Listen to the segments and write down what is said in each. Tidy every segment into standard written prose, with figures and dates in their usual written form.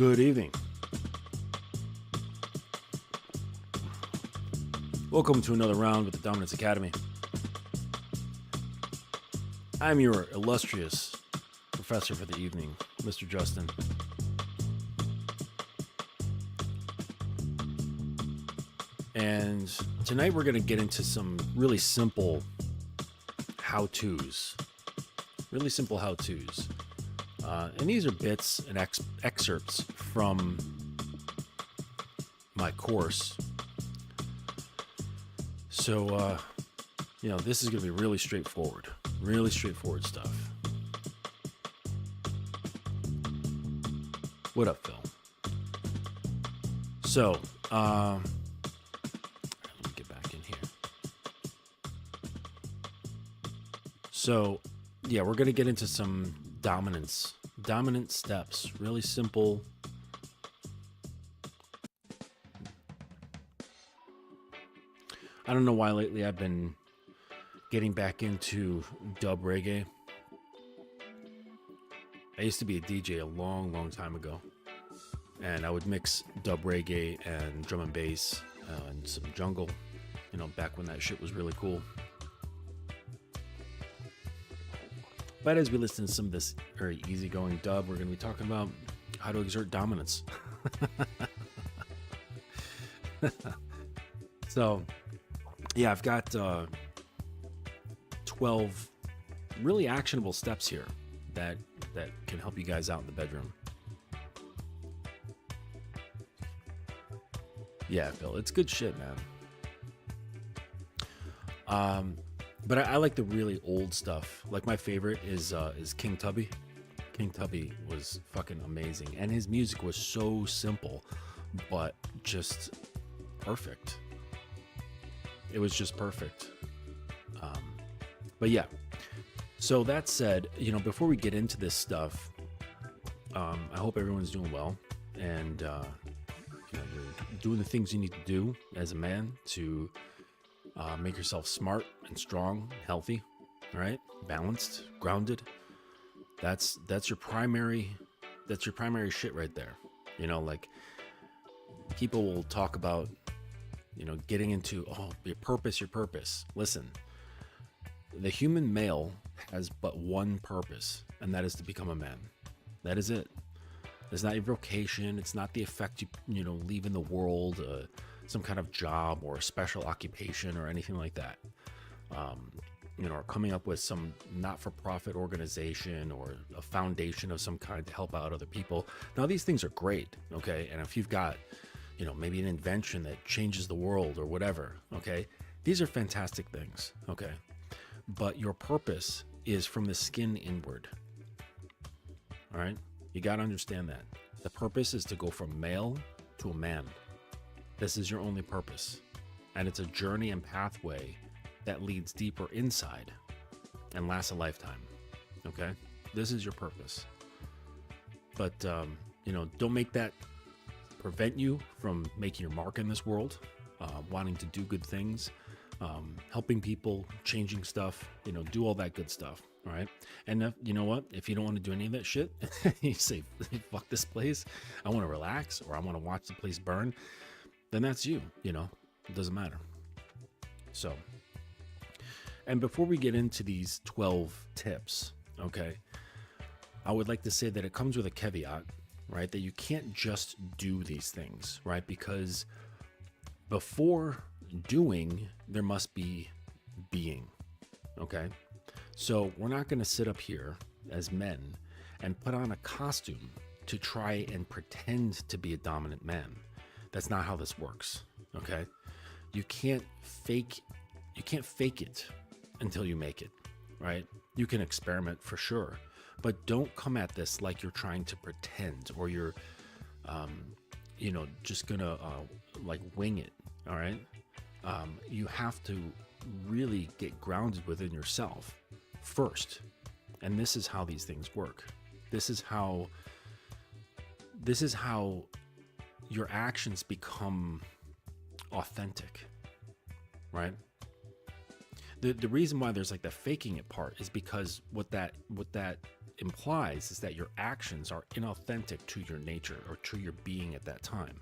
Good evening. Welcome to another round with the Dominance Academy. I'm your illustrious professor for the evening, Mr. Justin. And tonight we're going to get into some really simple how-tos. Really simple how-tos. And these are bits and excerpts from my course. So, this is going to be really straightforward stuff. What up, Phil? So, let me get back in here. So, yeah, we're going to get into some dominant steps, really simple. I don't know why lately I've been getting back into dub reggae. I used to be a DJ a long time ago, and I would mix dub reggae and drum and bass and some jungle, back when that shit was really cool. But as we listen to some of this very easygoing dub, we're going to be talking about how to exert dominance. So, yeah, I've got 12 really actionable steps here that can help you guys out in the bedroom. Yeah, Phil, it's good shit, man. But I like the really old stuff. Like, my favorite is King Tubby. King Tubby was fucking amazing, and his music was so simple, but just perfect. It was just perfect. But yeah. So that said, before we get into this stuff, I hope everyone's doing well, and you're doing the things you need to do as a man to make yourself smart and strong, healthy, all right, balanced, grounded. That's your primary shit right there. Like, people will talk about, getting into, your purpose. Listen, the human male has but one purpose, and that is to become a man. That is it. It's not your vocation. It's not the effect you leave in the world, some kind of job or a special occupation or anything like that. Or coming up with some not-for-profit organization or a foundation of some kind to help out other people. Now, these things are great, okay? And if you've got, maybe an invention that changes the world or whatever, okay? These are fantastic things, okay? But your purpose is from the skin inward, all right? You got to understand that. The purpose is to go from male to a man. This is your only purpose. And it's a journey and pathway that leads deeper inside and lasts a lifetime, okay? This is your purpose. But, don't make that prevent you from making your mark in this world, wanting to do good things, helping people, changing stuff, do all that good stuff, all right? And you know what? If you don't want to do any of that shit, you say, fuck this place, I want to relax, or I want to watch the place burn, then that's you, it doesn't matter. So, and before we get into these 12 tips, okay, I would like to say that it comes with a caveat, right? That you can't just do these things, right? Because before doing, there must be being, okay? So we're not going to sit up here as men and put on a costume to try and pretend to be a dominant man. That's not how this works, okay? You can't fake it until you make it, right? You can experiment for sure, but don't come at this like you're trying to pretend, or you're, just gonna like wing it, all right? You have to really get grounded within yourself first, and this is how these things work. This is how your actions become authentic, right? The reason why there's like the faking it part is because what that implies is that your actions are inauthentic to your nature or to your being at that time.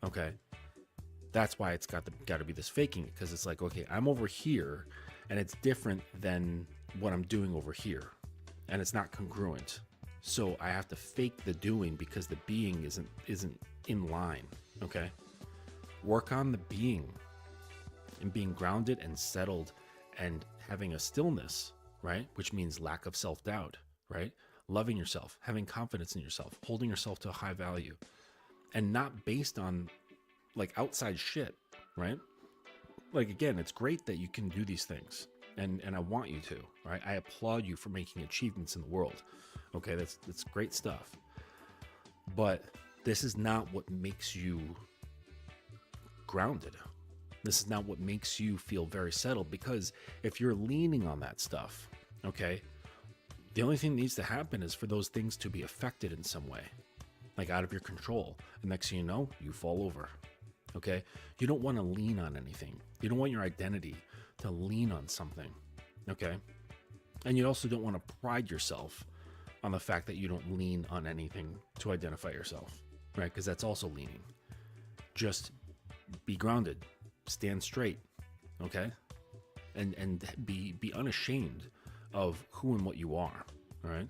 Okay. That's why it's got to be this faking, because it's like, okay, I'm over here and it's different than what I'm doing over here, and it's not congruent. So I have to fake the doing because the being isn't in line. Okay. Work on the being and being grounded and settled and having a stillness, right? Which means lack of self-doubt, right? Loving yourself, having confidence in yourself, holding yourself to a high value, and not based on like outside shit, right? Like, again, it's great that you can do these things, and I want you to, right? I applaud you for making achievements in the world. Okay, that's great stuff. But this is not what makes you grounded. This is not what makes you feel very settled, because if you're leaning on that stuff, okay, the only thing that needs to happen is for those things to be affected in some way, like out of your control. And next thing you know, you fall over. Okay. You don't want to lean on anything. You don't want your identity to lean on something. Okay. And you also don't want to pride yourself on the fact that you don't lean on anything to identify yourself, right? Because that's also leaning. Just be grounded, stand straight. Okay. And be unashamed of who and what you are. All right.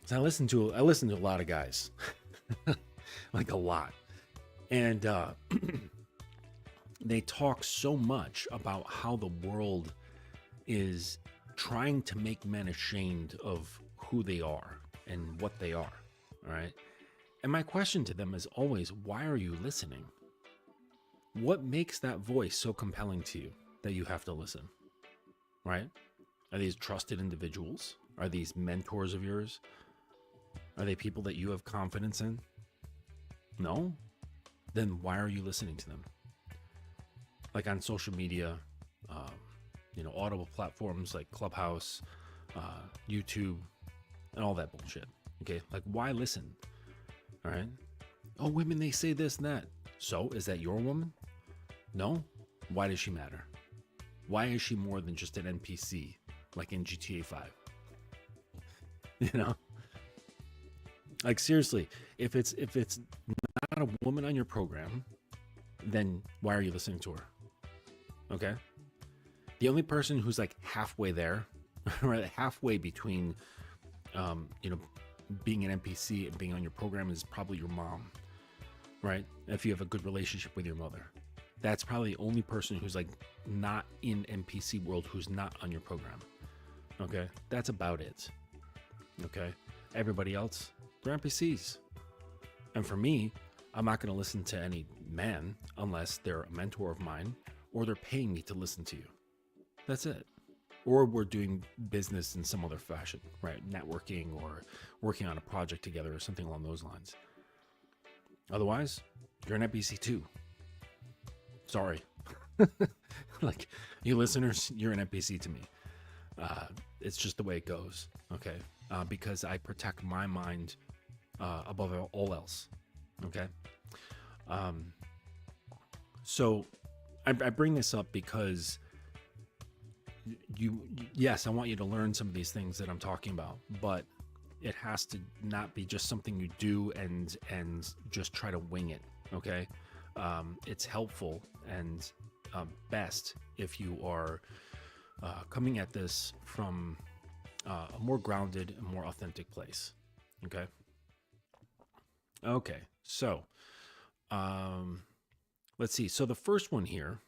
So I listen to a lot of guys, like a lot. And they talk so much about how the world is trying to make men ashamed of who they are and what they are. All right. And my question to them is always, why are you listening? What makes that voice so compelling to you that you have to listen? Right? Are these trusted individuals? Are these mentors of yours? Are they people that you have confidence in? No? Then why are you listening to them? Like on social media, audible platforms like Clubhouse, YouTube, and all that bullshit. Okay, like why listen? All right. Oh, women, they say this and that. So is that your woman? No. Why does she matter? Why is she more than just an NPC like in GTA 5? You know? Like seriously, if it's not a woman on your program, then why are you listening to her? Okay? The only person who's like halfway there, right, halfway between being an NPC and being on your program is probably your mom, right? If you have a good relationship with your mother. That's probably the only person who's like not in NPC world who's not on your program. Okay? That's about it. Okay? Everybody else, they're NPCs. And for me, I'm not going to listen to any man unless they're a mentor of mine or they're paying me to listen to you. That's it. Or we're doing business in some other fashion, right? Networking or working on a project together or something along those lines. Otherwise, you're an NPC too. Sorry. Like, you listeners, you're an NPC to me. It's just the way it goes, okay? Because I protect my mind above all else, okay? So I bring this up because yes, I want you to learn some of these things that I'm talking about, but it has to not be just something you do and just try to wing it, okay? It's helpful and best if you are coming at this from a more grounded and more authentic place, okay? Okay, so let's see. So the first one here,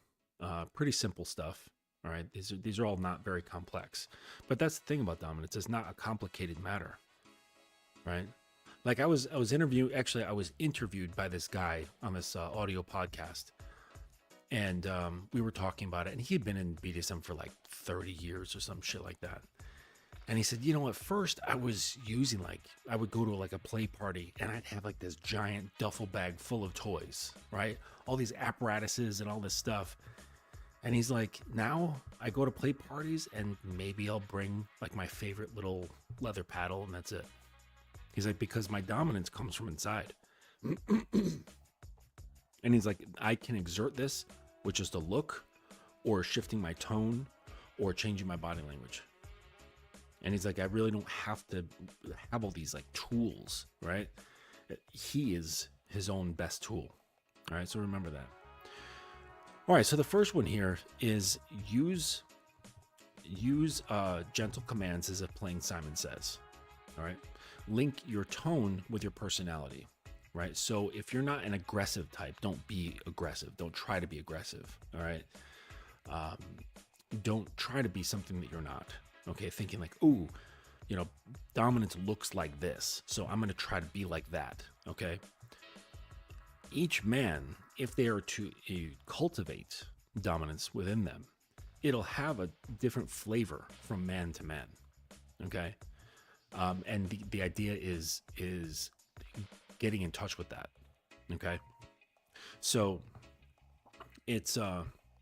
pretty simple stuff. All right, these are all not very complex, but that's the thing about dominance. It's not a complicated matter, right? Like I was interviewed by this guy on this audio podcast, and we were talking about it, and he had been in BDSM for like 30 years or some shit like that. And he said, at first I was using I would go to like a play party and I'd have like this giant duffel bag full of toys, right? All these apparatuses and all this stuff. And he's like, now I go to play parties and maybe I'll bring like my favorite little leather paddle and that's it. He's like, because my dominance comes from inside. And he's like, I can exert this with just a look or shifting my tone or changing my body language. And he's like, I really don't have to have all these like tools, right? He is his own best tool. All right, so remember that. All right, so the first one here is use gentle commands as if playing Simon Says. All right, link your tone with your personality. Right, so if you're not an aggressive type, don't be aggressive. Don't try to be aggressive. All right, don't try to be something that you're not. Okay, thinking like, ooh, dominance looks like this, so I'm going to try to be like that. Okay, each man, if they are to cultivate dominance within them, it'll have a different flavor from man to man. Okay, and the idea is getting in touch with that. Okay, so it's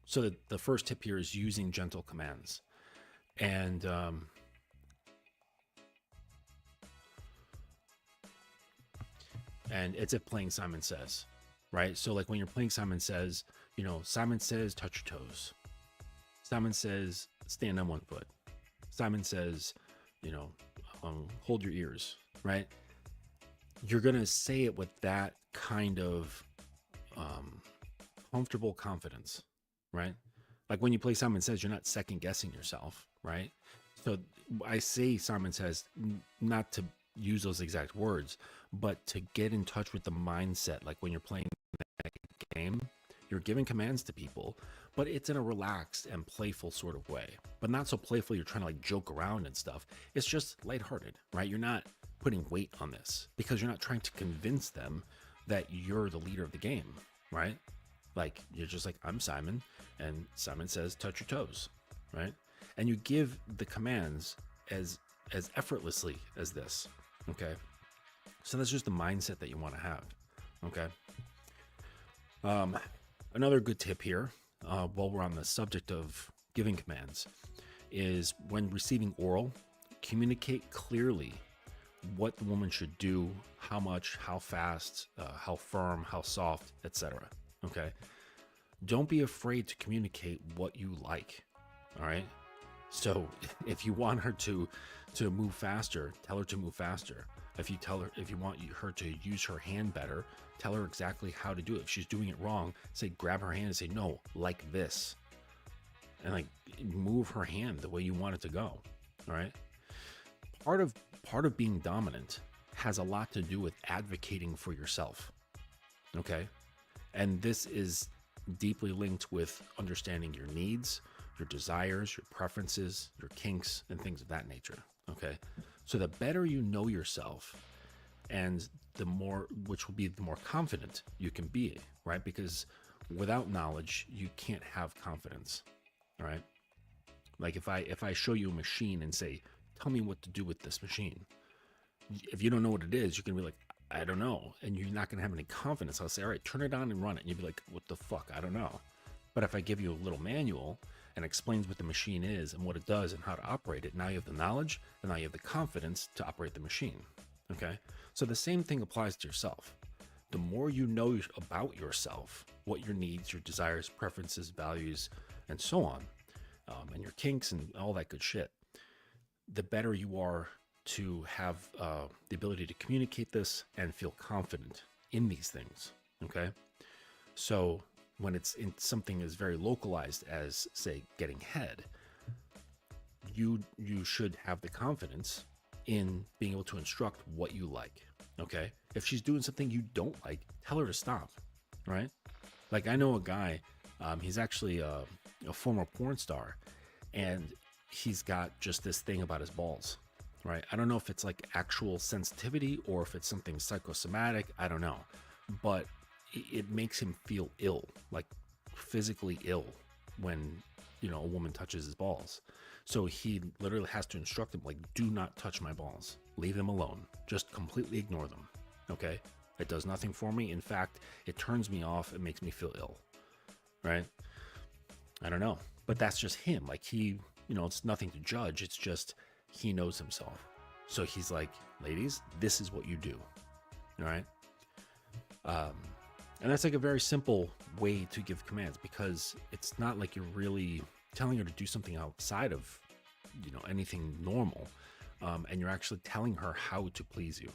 so the first tip here is using gentle commands, and it's if playing Simon Says, right? So like when you're playing Simon Says, Simon Says touch your toes. Simon Says stand on one foot. Simon Says, hold your ears, right? You're gonna say it with that kind of comfortable confidence, right? Like when you play Simon Says, you're not second guessing yourself, right? So I say Simon Says not to use those exact words, but to get in touch with the mindset. Like when you're playing that game, you're giving commands to people, but it's in a relaxed and playful sort of way, but not so playful you're trying to like joke around and stuff. It's just lighthearted, right? You're not putting weight on this because you're not trying to convince them that you're the leader of the game, right? Like you're just like, I'm Simon, and Simon Says touch your toes, right? And you give the commands as effortlessly as this. Okay, so that's just the mindset that you want to have. Okay, another good tip here, while we're on the subject of giving commands, is when receiving oral, communicate clearly what the woman should do, how much, how fast, how firm, how soft, etc. Okay, don't be afraid to communicate what you like. All right, so if you want her to move faster, tell her to move faster. If you want her to use her hand better, tell her exactly how to do it. If she's doing it wrong, say grab her hand and say no, like this, and like move her hand the way you want it to go. All right. Part of being dominant has a lot to do with advocating for yourself. Okay, and this is deeply linked with understanding your needs, your desires, your preferences, your kinks, and things of that nature. Okay, so the better you know yourself, and the more confident you can be, right? Because without knowledge, you can't have confidence. All right, like if I show you a machine and say, tell me what to do with this machine, if you don't know what it is, you can be like, I don't know, and you're not going to have any confidence. I'll say, all right, turn it on and run it, and you'll be like, what the fuck, I don't know. But if I give you a little manual and explains what the machine is and what it does and how to operate it, now you have the knowledge and now you have the confidence to operate the machine. Okay, so the same thing applies to yourself. The more you know about yourself, what your needs, your desires, preferences, values, and so on, and your kinks and all that good shit, the better you are to have the ability to communicate this and feel confident in these things. Okay, so when it's in something as very localized as, say, getting head, you should have the confidence in being able to instruct what you like. Okay, if she's doing something you don't like, tell her to stop. Right? Like I know a guy, he's actually a former porn star, and he's got just this thing about his balls. Right? I don't know if it's like actual sensitivity or if it's something psychosomatic. I don't know, but it makes him feel ill, like physically ill, when a woman touches his balls. So he literally has to instruct them, like, do not touch my balls, leave them alone, just completely ignore them. Okay, it does nothing for me. In fact, it turns me off. It makes me feel ill. Right? I don't know, but that's just him. Like it's nothing to judge. It's just he knows himself. So he's like, ladies, this is what you do. All right. And that's like a very simple way to give commands, because it's not like you're really telling her to do something outside of anything normal, and you're actually telling her how to please you.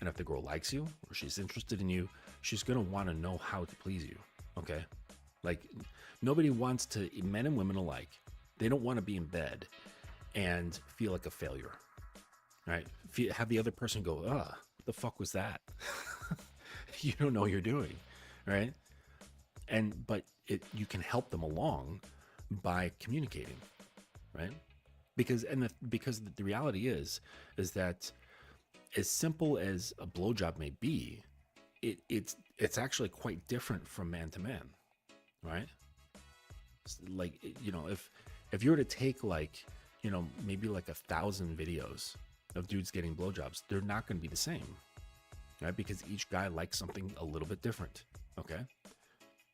And if the girl likes you or she's interested in you, she's gonna want to know how to please you. Okay, like nobody wants to, men and women alike, they don't want to be in bed and feel like a failure, right? Have the other person go, what the fuck was that? You don't know what you're doing, right? But you can help them along by communicating, right? Because the reality is that as simple as a blowjob may be, it's actually quite different from man to man, right? Like, if you were to take like, maybe like 1,000 videos of dudes getting blowjobs, they're not going to be the same, right? Because each guy likes something a little bit different. Okay.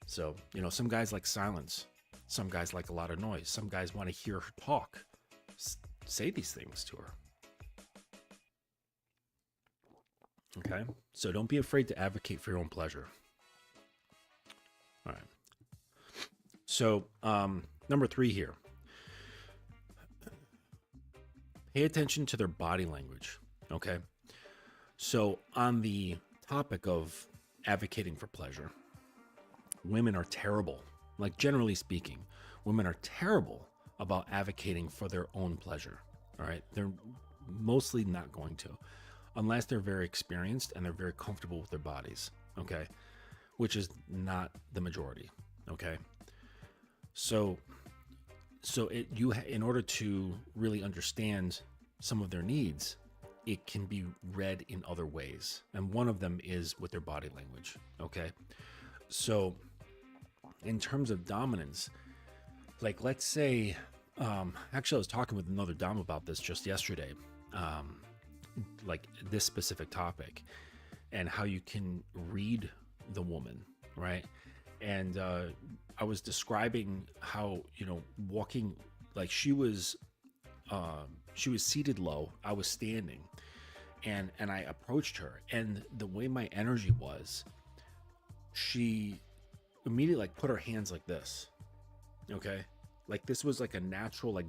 So, some guys like silence. Some guys like a lot of noise. Some guys want to hear her talk. Say these things to her. Okay. So don't be afraid to advocate for your own pleasure. All right. So, number 3 here. Pay attention to their body language. Okay. So on the topic of advocating for pleasure, women are terrible. Like, generally speaking, women are terrible about advocating for their own pleasure. All right. They're mostly not going to, unless they're very experienced and they're very comfortable with their bodies. Okay. Which is not the majority. Okay. So in order to really understand some of their needs, it can be read in other ways. And one of them is with their body language. Okay. So in terms of dominance, like, let's say, actually I was talking with another dom about this just yesterday, like this specific topic and how you can read the woman, right? And I was describing how, walking, like she was seated low, I was standing, and I approached her, and the way my energy was, she immediately like put her hands like this. Okay. Like this was like a natural like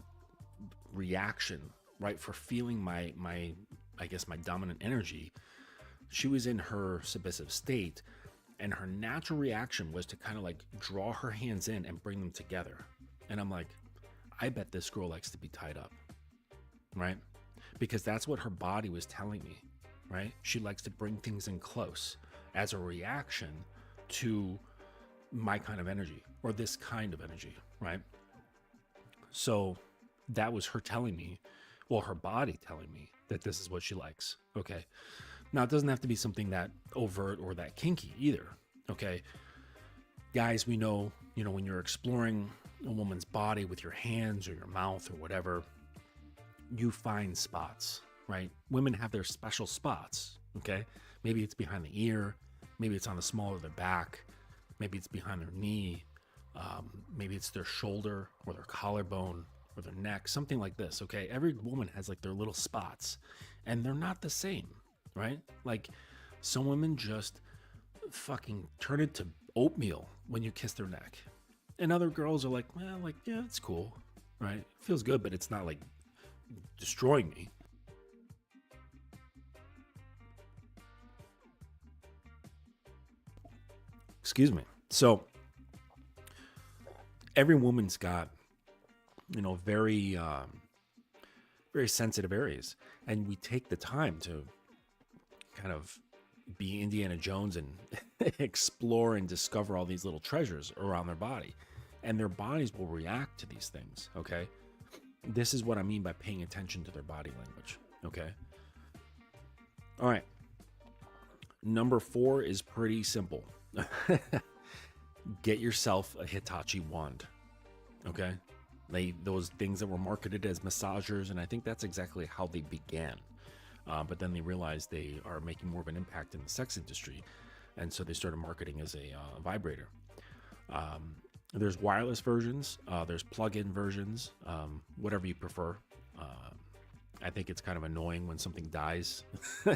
reaction, right? For feeling my I guess my dominant energy. She was in her submissive state, and her natural reaction was to kind of like draw her hands in and bring them together. And I'm like, I bet this girl likes to be tied up, right? Because that's what her body was telling me, right? She likes to bring things in close as a reaction to my kind of energy, or this kind of energy, right? So that was her telling me, well, her body telling me that this is what she likes. Okay. Now, it doesn't have to be something that overt or that kinky either. Okay. Guys, we know, when you're exploring a woman's body with your hands or your mouth or whatever, you find spots, right? Women have their special spots. Okay. Maybe it's behind the ear. Maybe it's on the small of their back. Maybe it's behind their knee. Maybe it's their shoulder or their collarbone or their neck, something like this. Okay. Every woman has like their little spots, and they're not the same, right? Like, some women just fucking turn into oatmeal when you kiss their neck. And other girls are like, well, like, yeah, it's cool, right? It feels good, but it's not like destroying me. Excuse me. So every woman's got, very, very sensitive areas, and we take the time to kind of be Indiana Jones and explore and discover all these little treasures around their body, and their bodies will react to these things. Okay. This is what I mean by paying attention to their body language. Okay. All right. Number 4 is pretty simple. Get yourself a Hitachi wand. Okay. Those things that were marketed as massagers, and I think that's exactly how they began. But then they realized they are making more of an impact in the sex industry, and so they started marketing as a vibrator. There's wireless versions, there's plug-in versions, whatever you prefer. I think it's kind of annoying when something dies,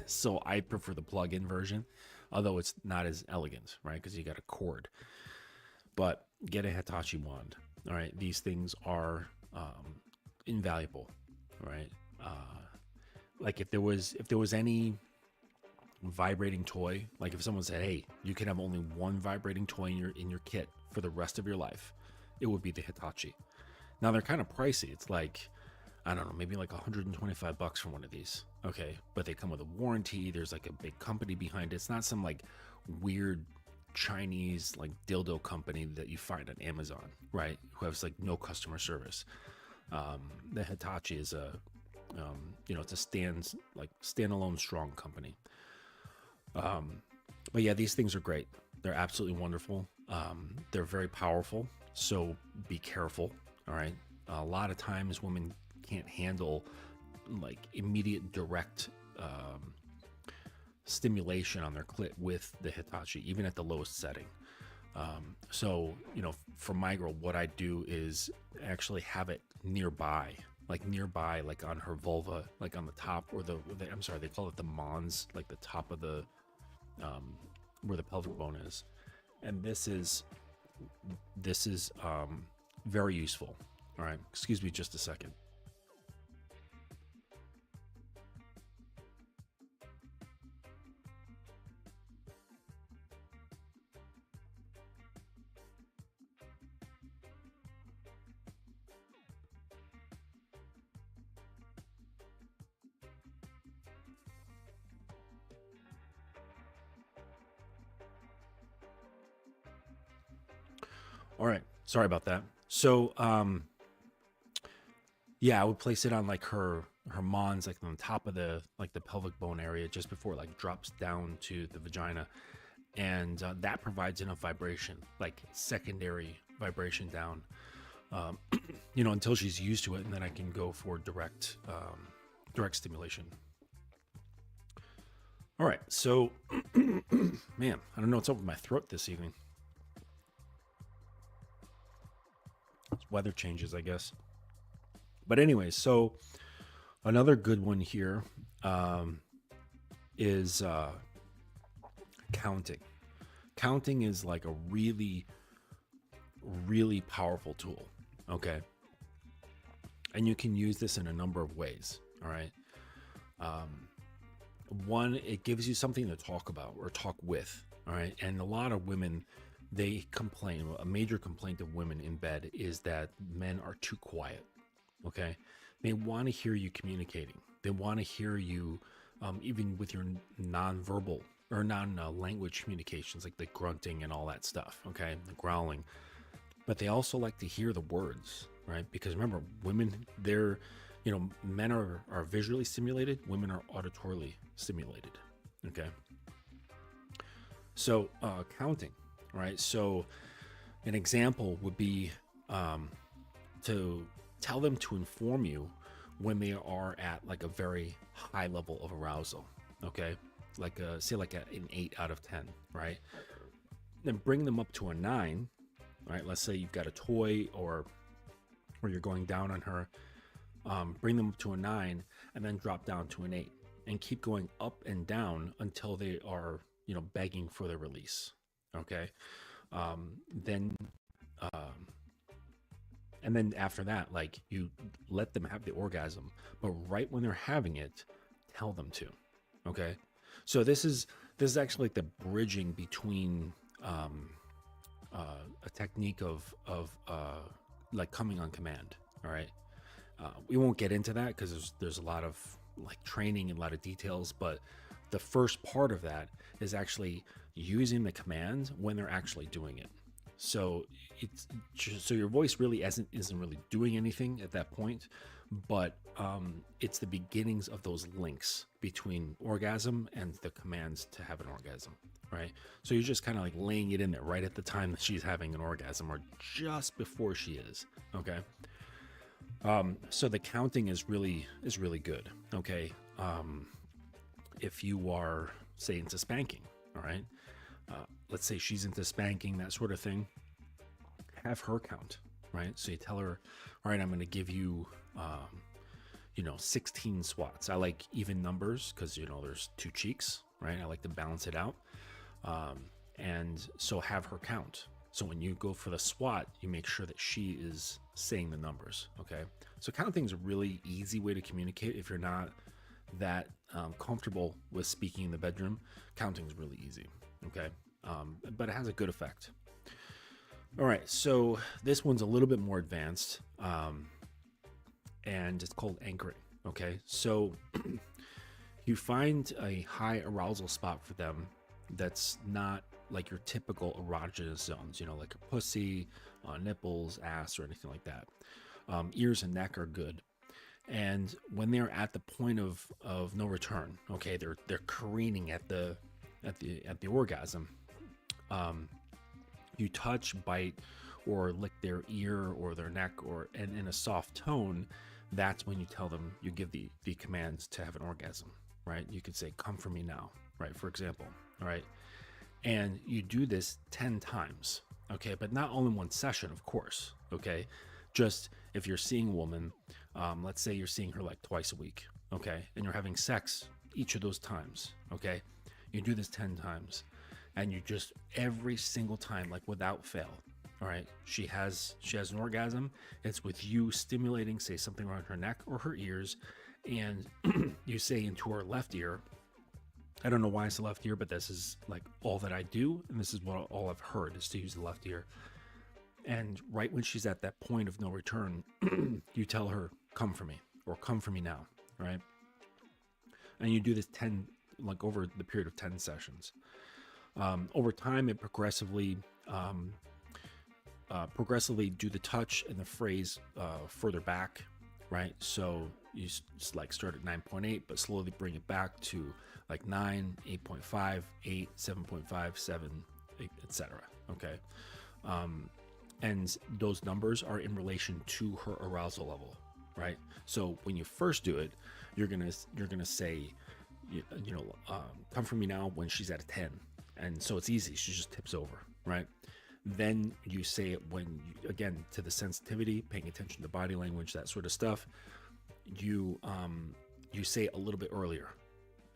so I prefer the plug-in version, although it's not as elegant, right? Because you got a cord. But get a Hitachi wand. All right, these things are invaluable. right? Like if there was any vibrating toy, like if someone said, "Hey, you can have only one vibrating toy in your kit for the rest of your life," it would be the Hitachi. Now they're kind of pricey. It's like, I don't know, maybe like $125 for one of these. Okay, but they come with a warranty. There's like a big company behind it. It's not some like weird Chinese like dildo company that you find on Amazon, right? Who has like no customer service. The Hitachi is a, it's a standalone strong company. But yeah, these things are great. They're absolutely wonderful. They're very powerful, so be careful. All right. A lot of times women can't handle like immediate direct stimulation on their clit with the Hitachi, even at the lowest setting. So, for my girl, what I do is actually have it nearby, like on her vulva, like on the top, or I'm sorry, they call it the mons, like the top of the, where the pelvic bone is. And this is very useful. All right. Excuse me just a second. All right. Sorry about that. So, yeah, I would place it on like her mons, like on the top of the pelvic bone area, just before it like drops down to the vagina, and that provides enough vibration, like secondary vibration down, um, until she's used to it, and then I can go for direct stimulation. All right, so man, I don't know what's up with my throat this evening. It's weather changes, I guess. But anyway, so another good one here um, is counting. Counting is like a really, really powerful tool. Okay. And you can use this in a number of ways. All right. Um, One, it gives you something to talk about or talk with. All right. And a lot of women, they complain. A major complaint of women in bed is that men are too quiet. Okay. They want to hear you communicating. They want to hear you, even with your nonverbal or non-language communications, like the grunting and all that stuff. Okay. The growling. But they also like to hear the words, right? Because remember, women, men are visually stimulated, women are auditorily stimulated. Okay. So, counting, right? So, an example would be to tell them to inform you when they are at like a very high level of arousal. Okay. Like, say, like an 8 out of 10, right? Then bring them up to a 9, right? Let's say you've got a toy or you're going down on her. Bring them up to a 9 and then drop down to an 8 and keep going up and down until they are, begging for the release. Okay. Then, and then after that, like you let them have the orgasm, but right when they're having it, tell them to. Okay. So this is actually like the bridging between, a technique of like coming on command. All right. We won't get into that because there's a lot of like training and a lot of details, but the first part of that is actually using the command when they're actually doing it. So so your voice really isn't really doing anything at that point, but it's the beginnings of those links between orgasm and the commands to have an orgasm, right? So you're just kind of like laying it in there right at the time that she's having an orgasm or just before she is. Okay. So the counting is really good. Okay. If you are, say, into spanking, all right, let's say she's into spanking, that sort of thing, have her count, right? So you tell her, all right, I'm going to give you, 16 swats. I like even numbers because, there's two cheeks, right? I like to balance it out. And so have her count. So when you go for the swat, you make sure that she is saying the numbers. Okay. So counting is a really easy way to communicate. If you're not that comfortable with speaking in the bedroom, counting is really easy. Okay. But it has a good effect. All right. So this one's a little bit more advanced, and it's called anchoring. Okay. So you find a high arousal spot for them that's not like your typical erogenous zones, like a pussy, nipples, ass, or anything like that. Ears and neck are good. And when they're at the point of no return, okay, they're careening at the orgasm. You touch, bite, or lick their ear or their neck, and in a soft tone, that's when you tell them, you give the commands to have an orgasm, right? You could say, "Come for me now," right? For example, all right. And you do this 10 times, okay? But not only one session, of course, okay? Just if you're seeing a woman, let's say you're seeing her like twice a week, okay? And you're having sex each of those times, okay? You do this 10 times, and you just every single time, like without fail, all right? She has an orgasm. It's with you stimulating, say something around her neck or her ears, and you say into her left ear. I don't know why it's the left ear, but this is like all that I do, and this is what all I've heard is to use the left ear. And right when she's at that point of no return, you tell her, "Come for me," or "Come for me now," right? And you do this 10, like over the period of 10 sessions. Over time, it progressively do the touch and the phrase further back, right? So you like start at 9.8, but slowly bring it back to like 9, 8.5, 8, 7.5, 7, etc. Okay. And those numbers are in relation to her arousal level, right? So when you first do it, you're gonna say, "Come for me now," when she's at a 10, and so it's easy. She just tips over, right? Then you say it when, again, to the sensitivity, paying attention to body language, that sort of stuff. You say it a little bit earlier,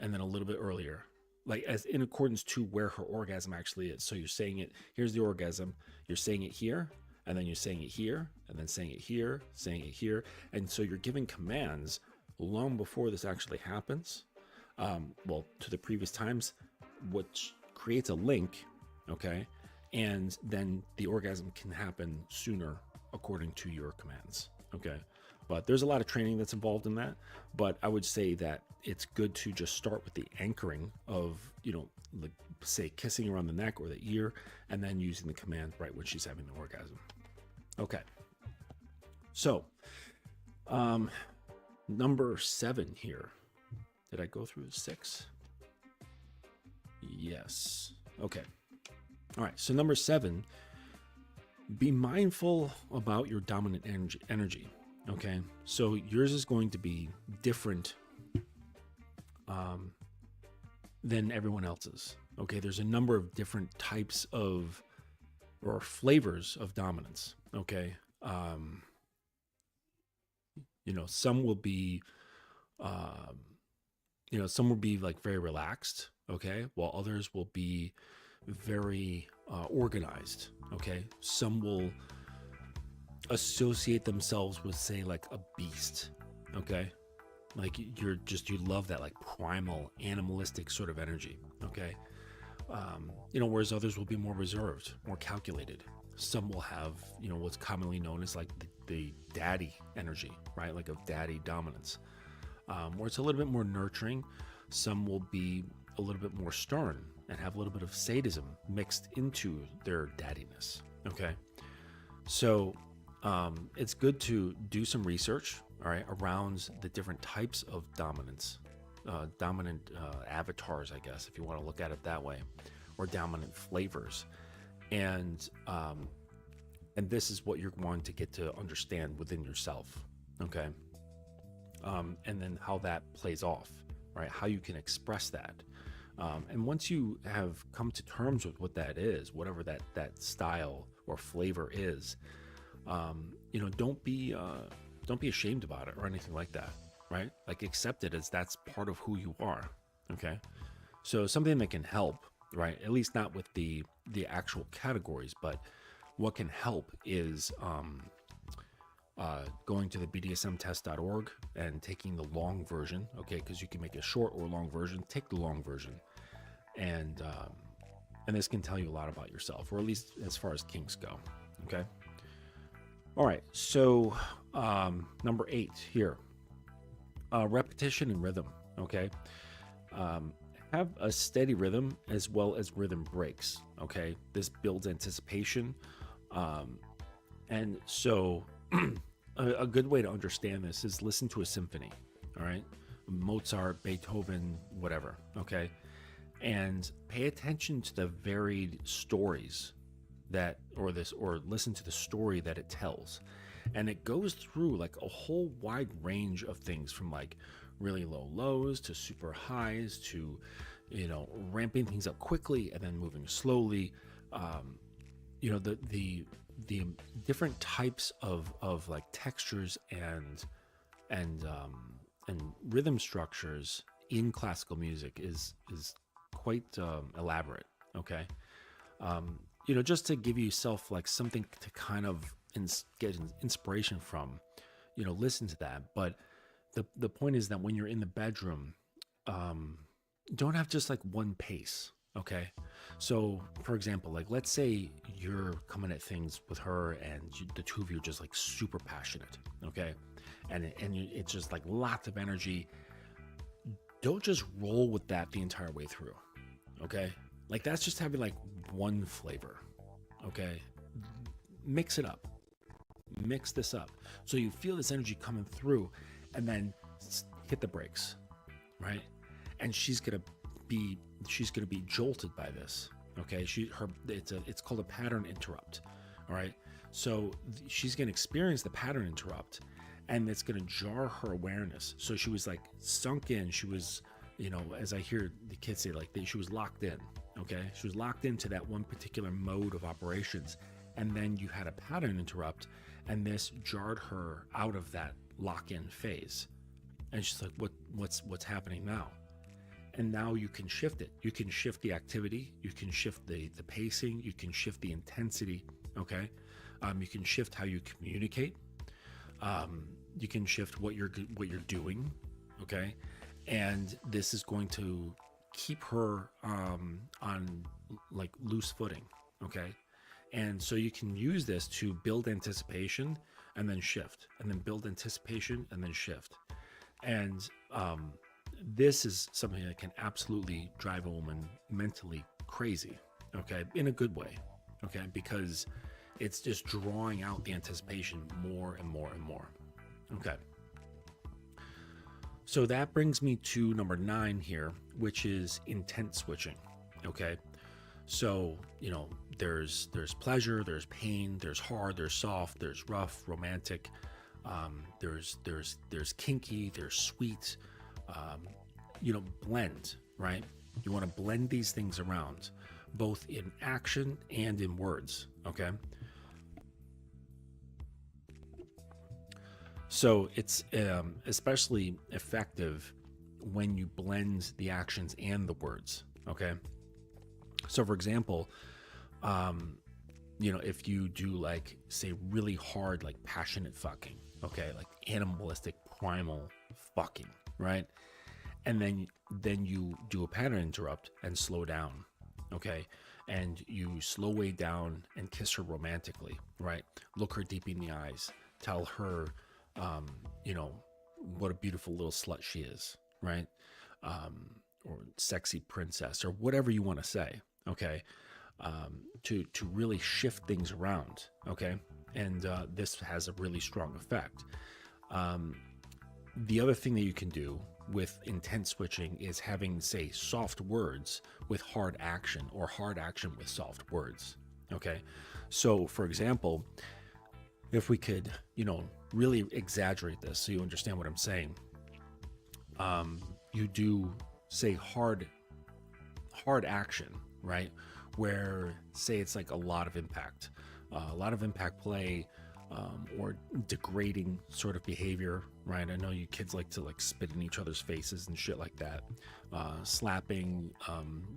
and then a little bit earlier, like as in accordance to where her orgasm actually is. So you're saying it, here's the orgasm, you're saying it here, and then you're saying it here, and then saying it here, saying it here. And so you're giving commands long before this actually happens, to the previous times, which creates a link, okay? And then the orgasm can happen sooner according to your commands, okay? But there's a lot of training that's involved in that. But I would say that it's good to just start with the anchoring of, like say kissing around the neck or the ear, and then using the command right when she's having the orgasm. Okay. So, number 7 here. Did I go through 6? Yes. Okay. All right. So number 7, be mindful about your dominant energy. Okay, so yours is going to be different than everyone else's. Okay, there's a number of different types of or flavors of dominance. Okay, some will be, some will be like very relaxed. Okay, while others will be very organized. Okay, some will associate themselves with, say, like a beast, okay? Like you love that like primal animalistic sort of energy, okay? Whereas others will be more reserved, more calculated. Some will have, what's commonly known as like the daddy energy, right? Like of daddy dominance, where it's a little bit more nurturing. Some will be a little bit more stern and have a little bit of sadism mixed into their daddiness, okay? So it's good to do some research, all right, around the different types of dominance, dominant avatars, I guess, if you want to look at it that way, or dominant flavors, and this is what you're going to get to understand within yourself, okay, and then how that plays off, right? How you can express that, and once you have come to terms with what that is, whatever that style or flavor is. Don't be ashamed about it or anything like that, right? Like accept it as that's part of who you are. Okay. So something that can help, right? At least not with the actual categories, but what can help is going to the bdsmtest.org and taking the long version, okay, because you can make a short or long version. Take the long version, and this can tell you a lot about yourself, or at least as far as kinks go, okay? All right, so number 8 here, repetition and rhythm, okay? Have a steady rhythm as well as rhythm breaks, okay? This builds anticipation. And so a good way to understand this is listen to a symphony, all right? Mozart, Beethoven, whatever, okay? And pay attention to the varied stories or listen to the story that it tells. And it goes through like a whole wide range of things, from like really low lows to super highs to, ramping things up quickly and then moving slowly. The different types of like textures and rhythm structures in classical music is quite elaborate. Okay. Just to give yourself like something to kind of get inspiration from, listen to that. But the point is that when you're in the bedroom, don't have just like one pace. Okay. So for example, like let's say you're coming at things with her and the two of you are just like super passionate. Okay. And it's just like lots of energy. Don't just roll with that the entire way through. Okay. Like that's just having like one flavor. Okay. Mix it up. Mix this up. So you feel this energy coming through, and then hit the brakes. Right. And she's going to be jolted by this. Okay. It's called a pattern interrupt. All right. So she's going to experience the pattern interrupt, and it's going to jar her awareness. So she was like sunk in. She was, as I hear the kids say, like she was locked in. Okay. She was locked into that one particular mode of operations. And then you had a pattern interrupt, and this jarred her out of that lock-in phase. And she's like, what's happening now? And now you can shift it. You can shift the activity. You can shift the pacing. You can shift the intensity. Okay. You can shift how you communicate. You can shift what you're doing. Okay. And this is going to keep her on like loose footing. Okay. And so you can use this to build anticipation and then shift, and then build anticipation and then shift. And this is something that can absolutely drive a woman mentally crazy, okay, in a good way, okay, because it's just drawing out the anticipation more and more and more. Okay. So that brings me to number 9 here, which is intent switching. Okay. So, there's pleasure, there's pain, there's hard, there's soft, there's rough, romantic, there's kinky, there's sweet, blend, right? You want to blend these things around, both in action and in words. Okay. So it's especially effective when you blend the actions and the words. Okay. So for example, if you do like, say, really hard, like passionate fucking, okay, like animalistic, primal fucking, right? And then you do a pattern interrupt and slow down, okay? And you slow way down and kiss her romantically, right? Look her deep in the eyes, tell her, what a beautiful little slut she is, right? Or sexy princess, or whatever you want to say, okay? To really shift things around, okay? And this has a really strong effect. The other thing that you can do with intent switching is having, say, soft words with hard action, or hard action with soft words, okay? So, for example, if we could, really exaggerate this so you understand what I'm saying, you do, say, hard action, right? Where, say, it's like a lot of impact play, or degrading sort of behavior, right? I know you kids like to like spit in each other's faces and shit like that. Slapping,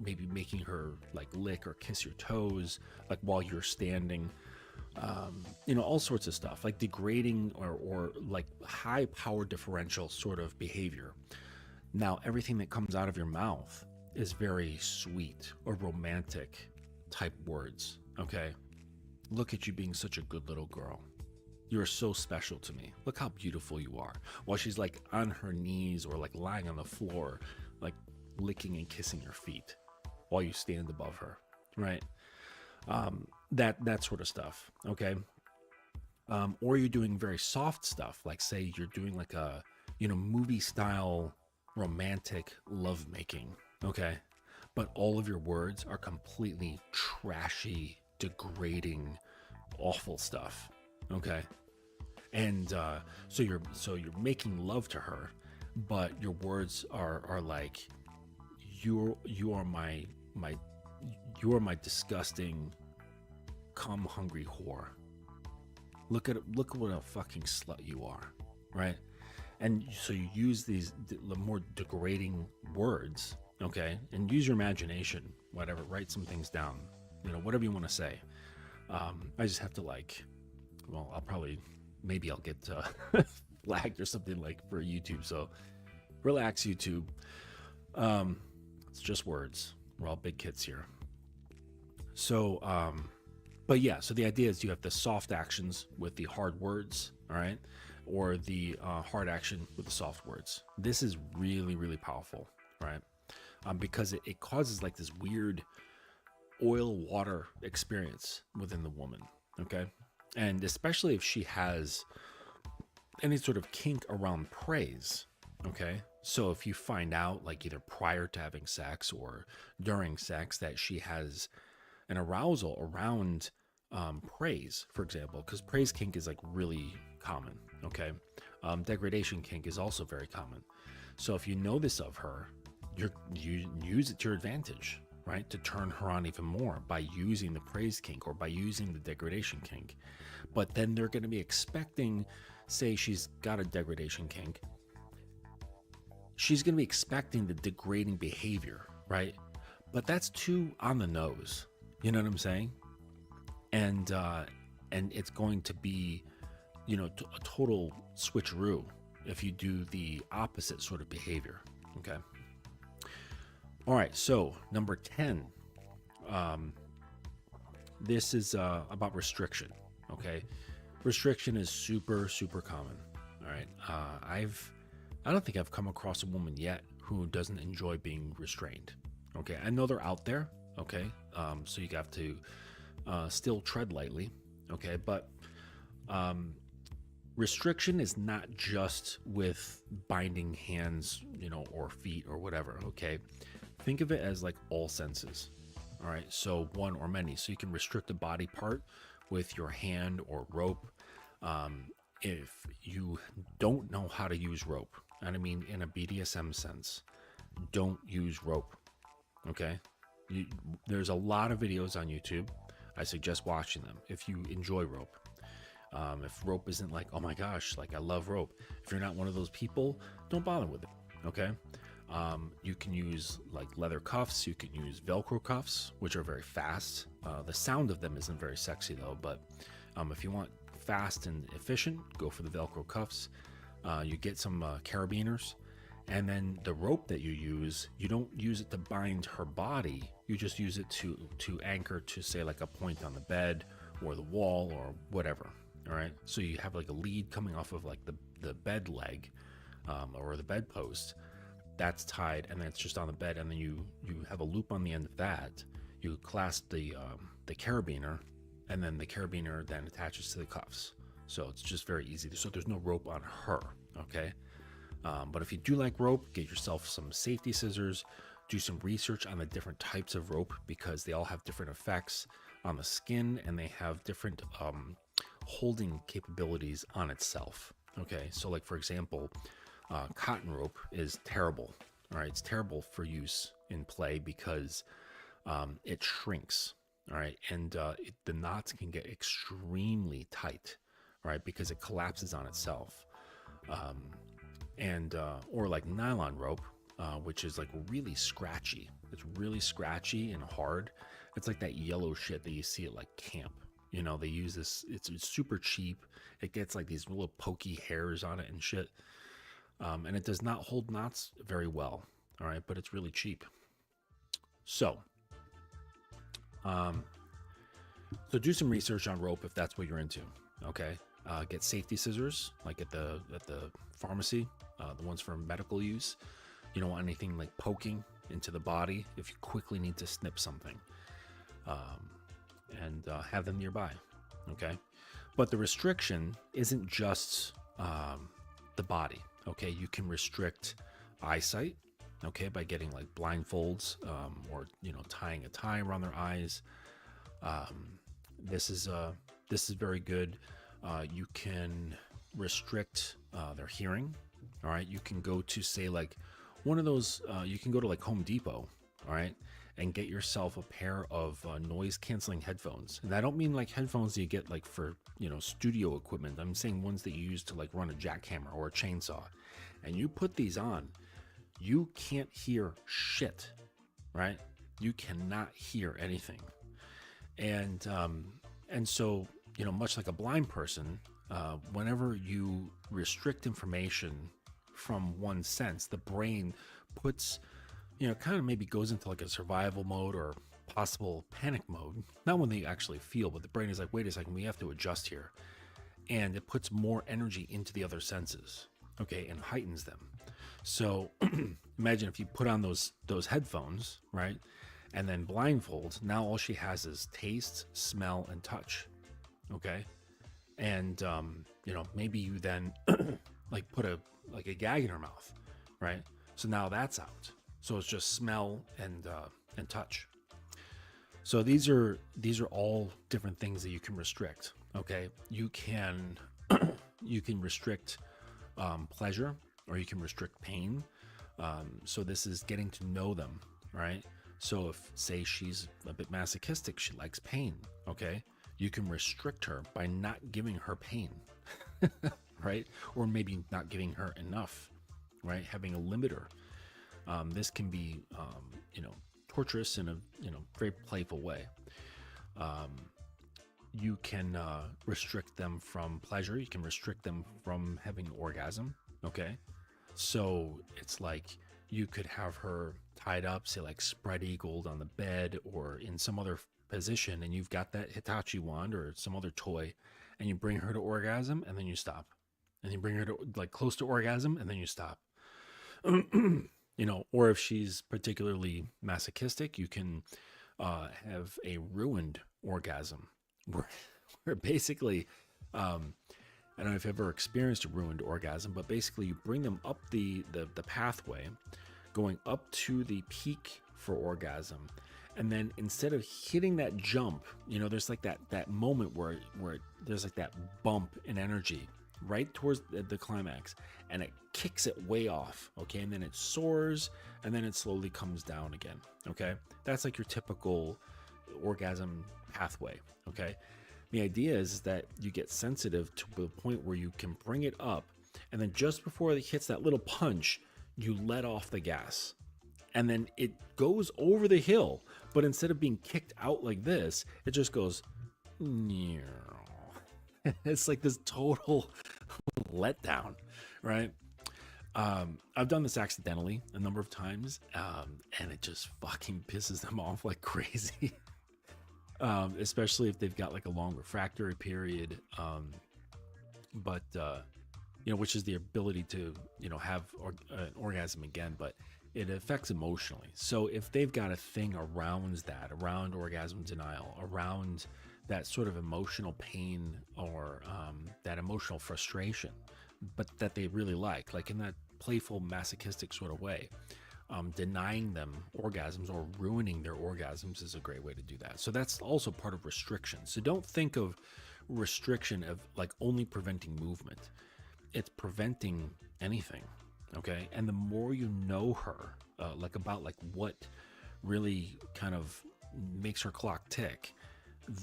maybe making her like lick or kiss your toes, like while you're standing. all sorts of stuff like degrading or like high power differential sort of behavior. Now, everything that comes out of your mouth is very sweet or romantic type words. Okay. Look at you being such a good little girl. You're so special to me. Look how beautiful you are. While she's like on her knees or like lying on the floor, like licking and kissing your feet while you stand above her, right? That sort of stuff. Okay. Or you're doing very soft stuff, like say you're doing like a movie style romantic lovemaking. Okay, but all of your words are completely trashy, degrading, awful stuff. Okay, and so you're making love to her, but your words are like you are my disgusting, cum hungry whore. Look what a fucking slut you are, right? And so you use these more degrading words, okay? And use your imagination, whatever. Write some things down, whatever you want to say. I just have to maybe I'll get flagged or something like for YouTube. So relax, YouTube. It's just words. We're all big kids here. So, but yeah, so the idea is you have the soft actions with the hard words, all right? Or the hard action with the soft words. This is really, really powerful, right? Because it causes like this weird oil water experience within the woman, okay? And especially if she has any sort of kink around praise, okay? So if you find out like either prior to having sex or during sex that she has an arousal around praise, for example, because praise kink is like really common, okay? Degradation kink is also very common. So if you know this of her, you use it to your advantage, right? To turn her on even more by using the praise kink or by using the degradation kink. But then they're going to be expecting, say she's got a degradation kink, she's going to be expecting the degrading behavior, right? But that's too on the nose. You know what I'm saying? And it's going to be, a total switcheroo if you do the opposite sort of behavior. Okay. All right. So number 10, this is about restriction. Okay. Restriction is super, super common. All right. I don't think I've come across a woman yet who doesn't enjoy being restrained. Okay. I know they're out there. Okay. So you have to still tread lightly. Okay. But restriction is not just with binding hands, or feet or whatever. Okay. Think of it as like all senses. All right. So one or many. So you can restrict a body part with your hand or rope. If you don't know how to use rope, and I mean in a BDSM sense, don't use rope. Okay. There's a lot of videos on YouTube. I suggest watching them if you enjoy rope. If rope isn't like, oh my gosh, like I love rope. If you're not one of those people, don't bother with it. Okay. You can use like leather cuffs. You can use Velcro cuffs, which are very fast. The sound of them isn't very sexy though, but if you want fast and efficient, go for the Velcro cuffs. You get some carabiners, and then the rope that you use, you don't use it to bind her body. You just use it to anchor to, say, like a point on the bed or the wall or whatever. All right. So you have like a lead coming off of like the bed leg or the bed post that's tied, and then it's just on the bed, and then you have a loop on the end of that. You clasp the carabiner, and then the carabiner then attaches to the cuffs. So it's just very easy. So there's no rope on her. Okay. But if you do like rope, get yourself some safety scissors, do some research on the different types of rope, because they all have different effects on the skin, and they have different holding capabilities on itself. Okay. So like, for example, cotton rope is terrible. All right. It's terrible for use in play because it shrinks. All right. And the knots can get extremely tight, right? Because it collapses on itself. Or like nylon rope, which is like really scratchy. It's really scratchy and hard. It's like that yellow shit that you see at like camp. You know, they use this, it's super cheap. It gets like these little pokey hairs on it and shit. And it does not hold knots very well. All right, but it's really cheap. So, so do some research on rope if that's what you're into. Okay, get safety scissors like at the pharmacy, the ones for medical use. You don't want anything like poking into the body if you quickly need to snip something, and have them nearby. Okay, but the restriction isn't just the body. Okay, you can restrict eyesight. Okay, by getting like blindfolds, or tying a tie around their eyes. This is very good. You can restrict their hearing. All right, you can go to, say, like one of those. You can go to like Home Depot. All right, and get yourself a pair of noise canceling headphones. And I don't mean like headphones that you get like for studio equipment. I'm saying ones that you use to like run a jackhammer or a chainsaw. And you put these on, you can't hear shit, right? You cannot hear anything. And so, much like a blind person, whenever you restrict information from one sense, the brain puts, kind of maybe goes into like a survival mode or possible panic mode. Not when they actually feel, but the brain is like, wait a second, we have to adjust here. And it puts more energy into the other senses, okay, and heightens them. So imagine if you put on those headphones, right? And then blindfold, now all she has is taste, smell, and touch. Okay. And, maybe you then like put a gag in her mouth, right? So now that's out. So it's just smell and touch. So these are all different things that you can restrict. Okay. You can restrict pleasure, or you can restrict pain. So this is getting to know them, right? So if, say, she's a bit masochistic, she likes pain, okay? You can restrict her by not giving her pain, right? Or maybe not giving her enough, right? Having a limiter. This can be, torturous in a, very playful way. You can restrict them from pleasure. You can restrict them from having an orgasm, okay? So it's like you could have her tied up, say like spread eagled on the bed or in some other position, and you've got that Hitachi wand or some other toy, and you bring her to orgasm and then you stop. And you bring her to like close to orgasm and then you stop. Or if she's particularly masochistic, you can have a ruined orgasm where basically, I don't know if you've ever experienced a ruined orgasm, but basically you bring them up the pathway, going up to the peak for orgasm. And then instead of hitting that jump, there's like that moment where there's like that bump in energy right towards the climax, and it kicks it way off. Okay. And then it soars, and then it slowly comes down again. Okay. That's like your typical orgasm pathway. Okay. The idea is that you get sensitive to the point where you can bring it up, and then just before it hits that little punch, you let off the gas, and then it goes over the hill. But instead of being kicked out like this, it just goes. It's like this total letdown, right? I've done this accidentally a number of times, and it just fucking pisses them off like crazy. Especially if they've got like a long refractory period, which is the ability to, have an orgasm again, but it affects emotionally. So if they've got a thing around orgasm denial, around that sort of emotional pain or that emotional frustration, but that they really like in that playful masochistic sort of way, denying them orgasms or ruining their orgasms is a great way to do that. So that's also part of restriction. So don't think of restriction of like only preventing movement. It's preventing anything. Okay. And the more you know her, about what really kind of makes her clock tick,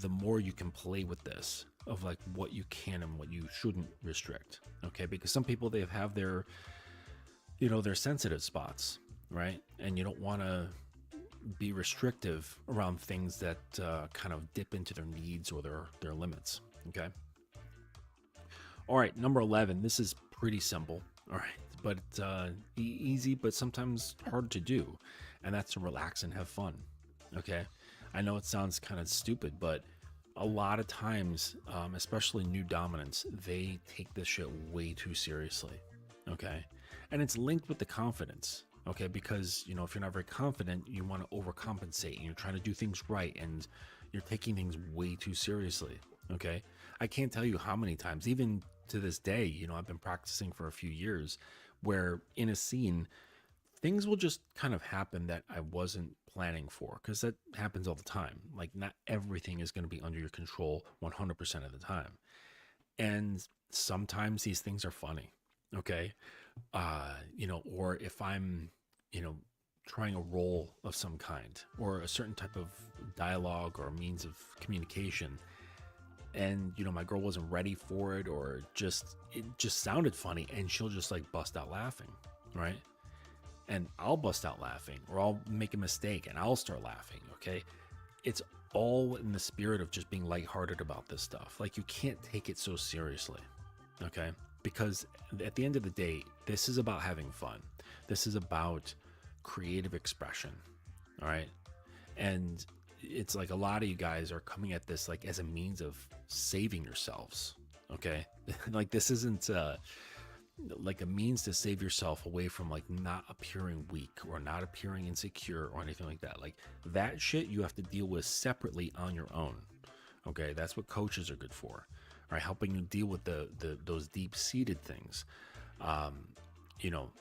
the more you can play with this of like what you can and what you shouldn't restrict. Okay. Because some people, they have their, their sensitive spots, right? And you don't want to be restrictive around things that kind of dip into their needs or their limits. Okay. All right, number 11. This is pretty simple. All right, but easy, but sometimes hard to do, and that's to relax and have fun. Okay, I know it sounds kind of stupid, but a lot of times, especially new dominants, they take this shit way too seriously. Okay, and it's linked with the confidence. Okay, because if you're not very confident, you want to overcompensate, and you're trying to do things right, and you're taking things way too seriously. Okay, I can't tell you how many times, even to this day, I've been practicing for a few years, where in a scene, things will just kind of happen that I wasn't planning for, because that happens all the time. Like, not everything is going to be under your control 100% of the time. And sometimes these things are funny. Okay. Or if I'm, trying a role of some kind or a certain type of dialogue or means of communication, and my girl wasn't ready for it, or it just sounded funny, and she'll just like bust out laughing, right? And I'll bust out laughing, or I'll make a mistake and I'll start laughing. Okay, it's all in the spirit of just being lighthearted about this stuff. Like, you can't take it so seriously. Okay, because at the end of the day, this is about having fun. This is about creative expression. All right, and it's like a lot of you guys are coming at this like as a means of saving yourselves. Okay, like, this isn't like a means to save yourself away from like not appearing weak or not appearing insecure or anything like that. Like, that shit you have to deal with separately on your own. Okay, that's what coaches are good for, right? Helping you deal with those deep-seated things.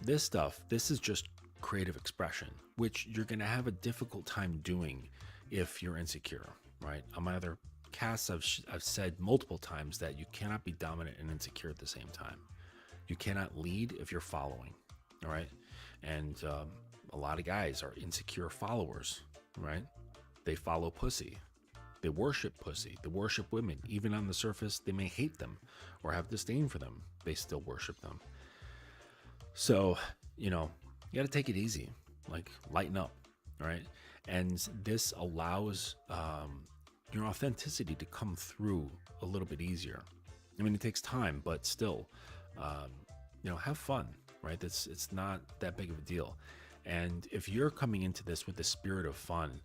This stuff, this is just creative expression, which you're going to have a difficult time doing if you're insecure, right? On my other casts, I've said multiple times that you cannot be dominant and insecure at the same time. You cannot lead if you're following, all right? And a lot of guys are insecure followers, right? They follow pussy. They worship pussy. They worship women. Even on the surface, they may hate them or have disdain for them. They still worship them. So, you got to take it easy. Like, lighten up, all right? And this allows your authenticity to come through a little bit easier. I mean, it takes time, but still, have fun, right? It's not that big of a deal. And if you're coming into this with the spirit of fun,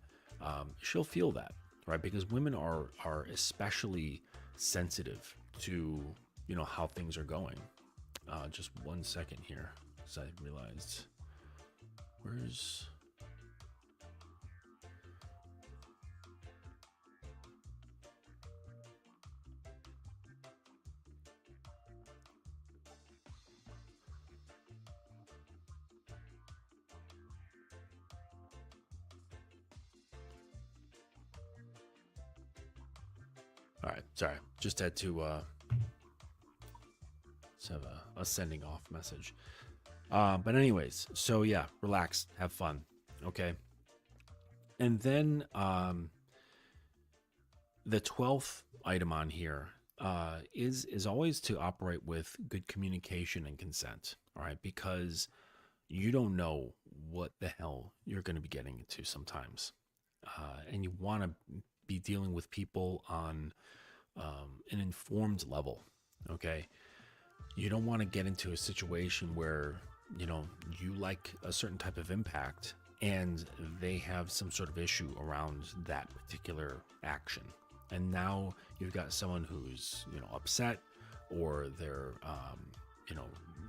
she'll feel that, right? Because women are especially sensitive to, how things are going. Just 1 second here, because I realized where's... All right, sorry. Just had to have a sending off message. But anyways, so yeah, relax, have fun, okay? And then the 12th item on here is always to operate with good communication and consent, all right? Because you don't know what the hell you're going to be getting into sometimes. And you want to be dealing with people on an informed level, okay? You don't want to get into a situation where, you like a certain type of impact and they have some sort of issue around that particular action. And now you've got someone who's, upset, or they're,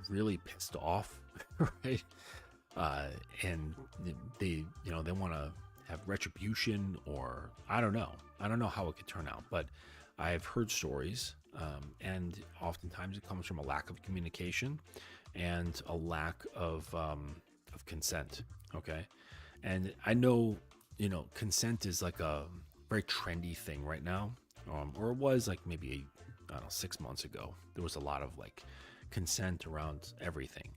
really pissed off, right? And they want to have retribution, or I don't know how it could turn out, but I've heard stories, and oftentimes it comes from a lack of communication and a lack of consent. Okay. And I know, consent is like a very trendy thing right now. Or it was like maybe, 6 months ago. There was a lot of like consent around everything.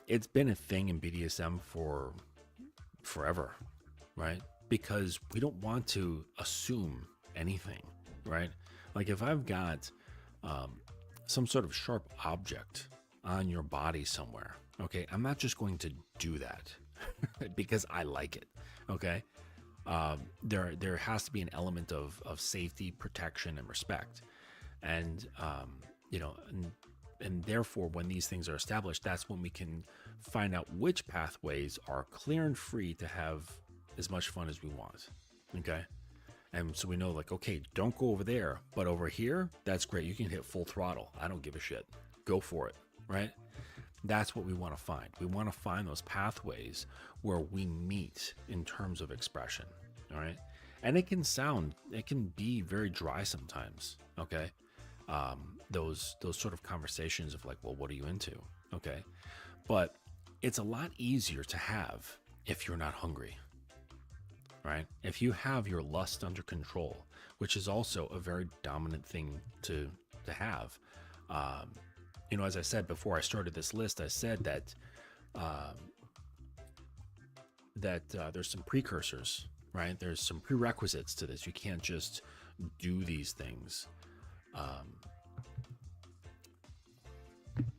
It's been a thing in BDSM for forever, right? Because we don't want to assume anything, right? Like, if I've got some sort of sharp object on your body somewhere, okay, I'm not just going to do that. because I like it. Okay. There has to be an element of safety, protection, and respect. And, you know, and therefore, when these things are established, that's when we can find out which pathways are clear and free to have as much fun as we want. Okay. And so we know, like, okay, don't go over there, but over here, that's great. You can hit full throttle. I don't give a shit. Go for it. Right. That's what we want to find. We want to find those pathways where we meet in terms of expression. All right. And it can be very dry sometimes. Okay. Those sort of conversations of like, well, what are you into? Okay. But it's a lot easier to have if you're not hungry. Right? If you have your lust under control, which is also a very dominant thing to have. You know, as I said before I started this list, I said that there's some precursors, right? There's some prerequisites to this. You can't just do these things.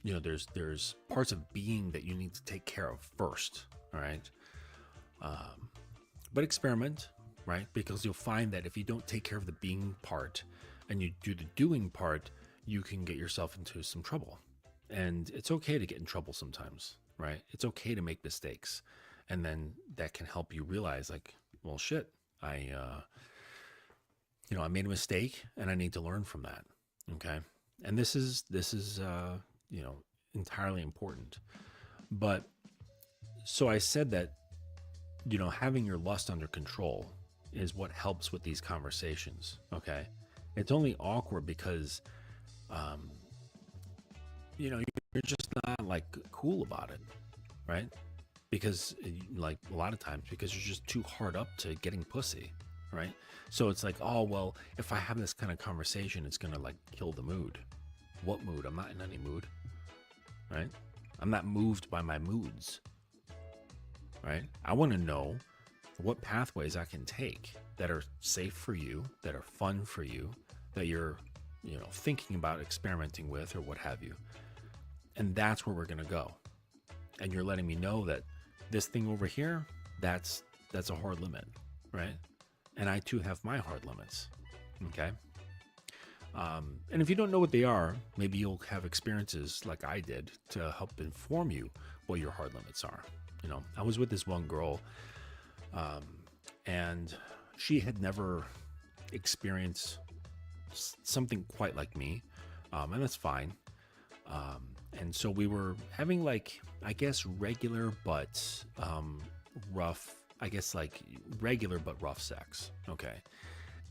You know, there's parts of being that you need to take care of first. All right. But experiment, right? Because you'll find that if you don't take care of the being part and you do the doing part, you can get yourself into some trouble. And it's okay to get in trouble sometimes, right? It's okay to make mistakes. And then that can help you realize, like, well, shit, I made a mistake and I need to learn from that. Okay. And this is you know, entirely important. But so I said that, you know, having your lust under control is what helps with these conversations. Okay. It's only awkward because, you know, you're just not like cool about it. Right. Because like a lot of times, because you're just too hard up to getting pussy. Right. So it's like, oh, well, if I have this kind of conversation, it's going to like kill the mood. What mood? I'm not in any mood. Right. I'm not moved by my moods. Right. I want to know what pathways I can take that are safe for you, that are fun for you, that you're, you know, thinking about experimenting with or what have you. And that's where we're going to go. And you're letting me know that this thing over here, that's a hard limit. Right. And I too have my hard limits. Okay. And if you don't know what they are, maybe you'll have experiences like I did to help inform you what your hard limits are. You know, I was with this one girl, and she had never experienced something quite like me, and that's fine. And so we were having like, I guess, regular but rough, I guess like regular but rough sex. Okay.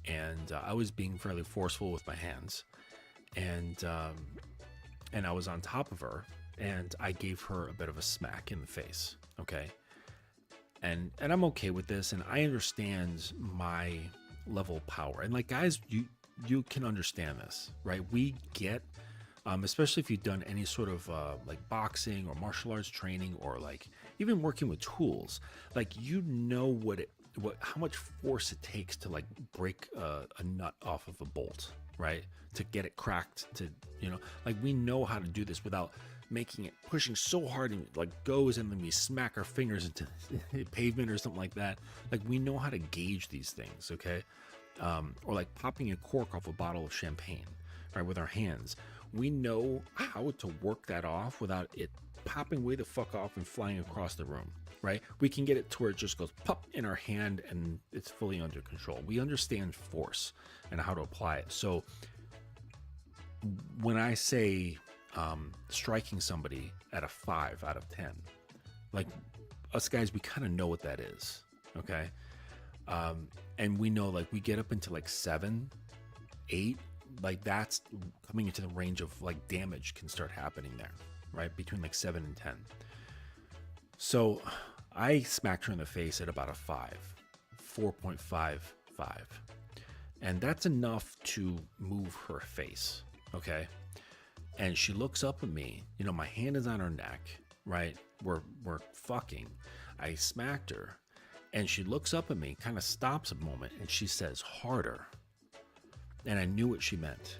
And I was being fairly forceful with my hands, and I was on top of her, and I gave her a bit of a smack in the face. Okay. And I'm okay with this. And I understand my level of power. And like, guys, you can understand this, right? We get, especially if you've done any sort of like boxing or martial arts training, or like even working with tools, like, you know how much force it takes to like break a nut off of a bolt, right? To get it cracked, to, you know, like, we know how to do this without pushing so hard and like goes, and then we smack our fingers into pavement or something like that. Like, we know how to gauge these things. Okay. Or like popping a cork off a bottle of champagne, right? With our hands, we know how to work that off without it popping way the fuck off and flying across the room, right? We can get it to where it just goes pop in our hand and it's fully under control. We understand force and how to apply it. So when I say striking somebody at a 5 out of 10, like, us guys, we kind of know what that is. Okay. And we know, like, we get up into like 7, 8, like, that's coming into the range of like damage can start happening there, right? Between like 7 and 10. So I smacked her in the face at about a 4.55. And that's enough to move her face. Okay. And she looks up at me, you know, my hand is on her neck, right? We're fucking. I smacked her, and she looks up at me, kind of stops a moment, and she says, harder. And I knew what she meant.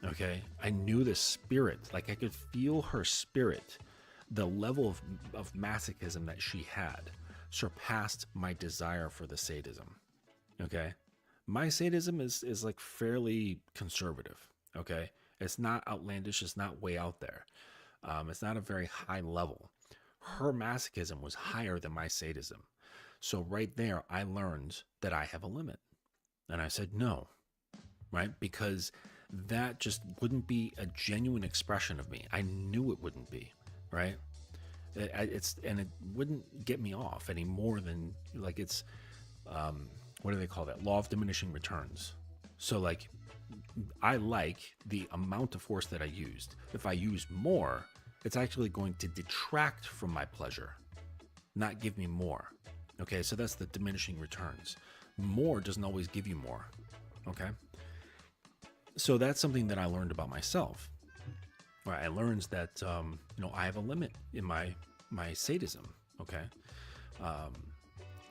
Okay. I knew the spirit, like, I could feel her spirit, the level of masochism that she had. surpassed my desire for the sadism. Okay. My sadism is like fairly conservative. Okay. It's not outlandish. It's not way out there. It's not a very high level. Her masochism was higher than my sadism. So right there, I learned that I have a limit. And I said no, right? Because that just wouldn't be a genuine expression of me. I knew it wouldn't be, right? And it wouldn't get me off any more than like it's what do they call that? Law of diminishing returns. So like I like the amount of force that I used. If I use more, it's actually going to detract from my pleasure, not give me more. Okay, so that's the diminishing returns. More doesn't always give you more. Okay, so that's something that I learned about myself. Right, I learned that I have a limit in my sadism. Okay,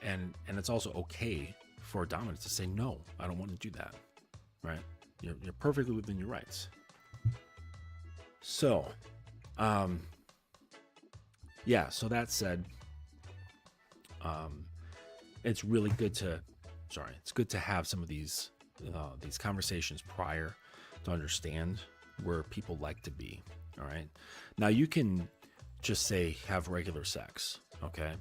and it's also okay for a dominant to say no. I don't want to do that. Right, you're perfectly within your rights. So, yeah. So that said, it's really good to. It's good to have some of these conversations prior to understand where people like to be. All right. Now you can just say have regular sex, okay,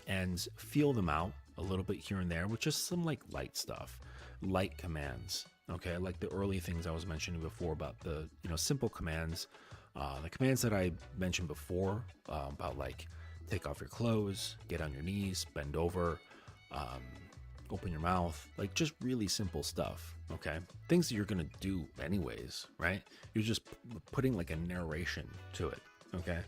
and feel them out a little bit here and there with just some like light stuff, light commands. Okay, like the early things I was mentioning before about the simple commands, the commands that I mentioned before about like take off your clothes, get on your knees, bend over. Open your mouth, like just really simple stuff. Okay, things that you're gonna do anyways, right? You're just putting like a narration to it. Okay,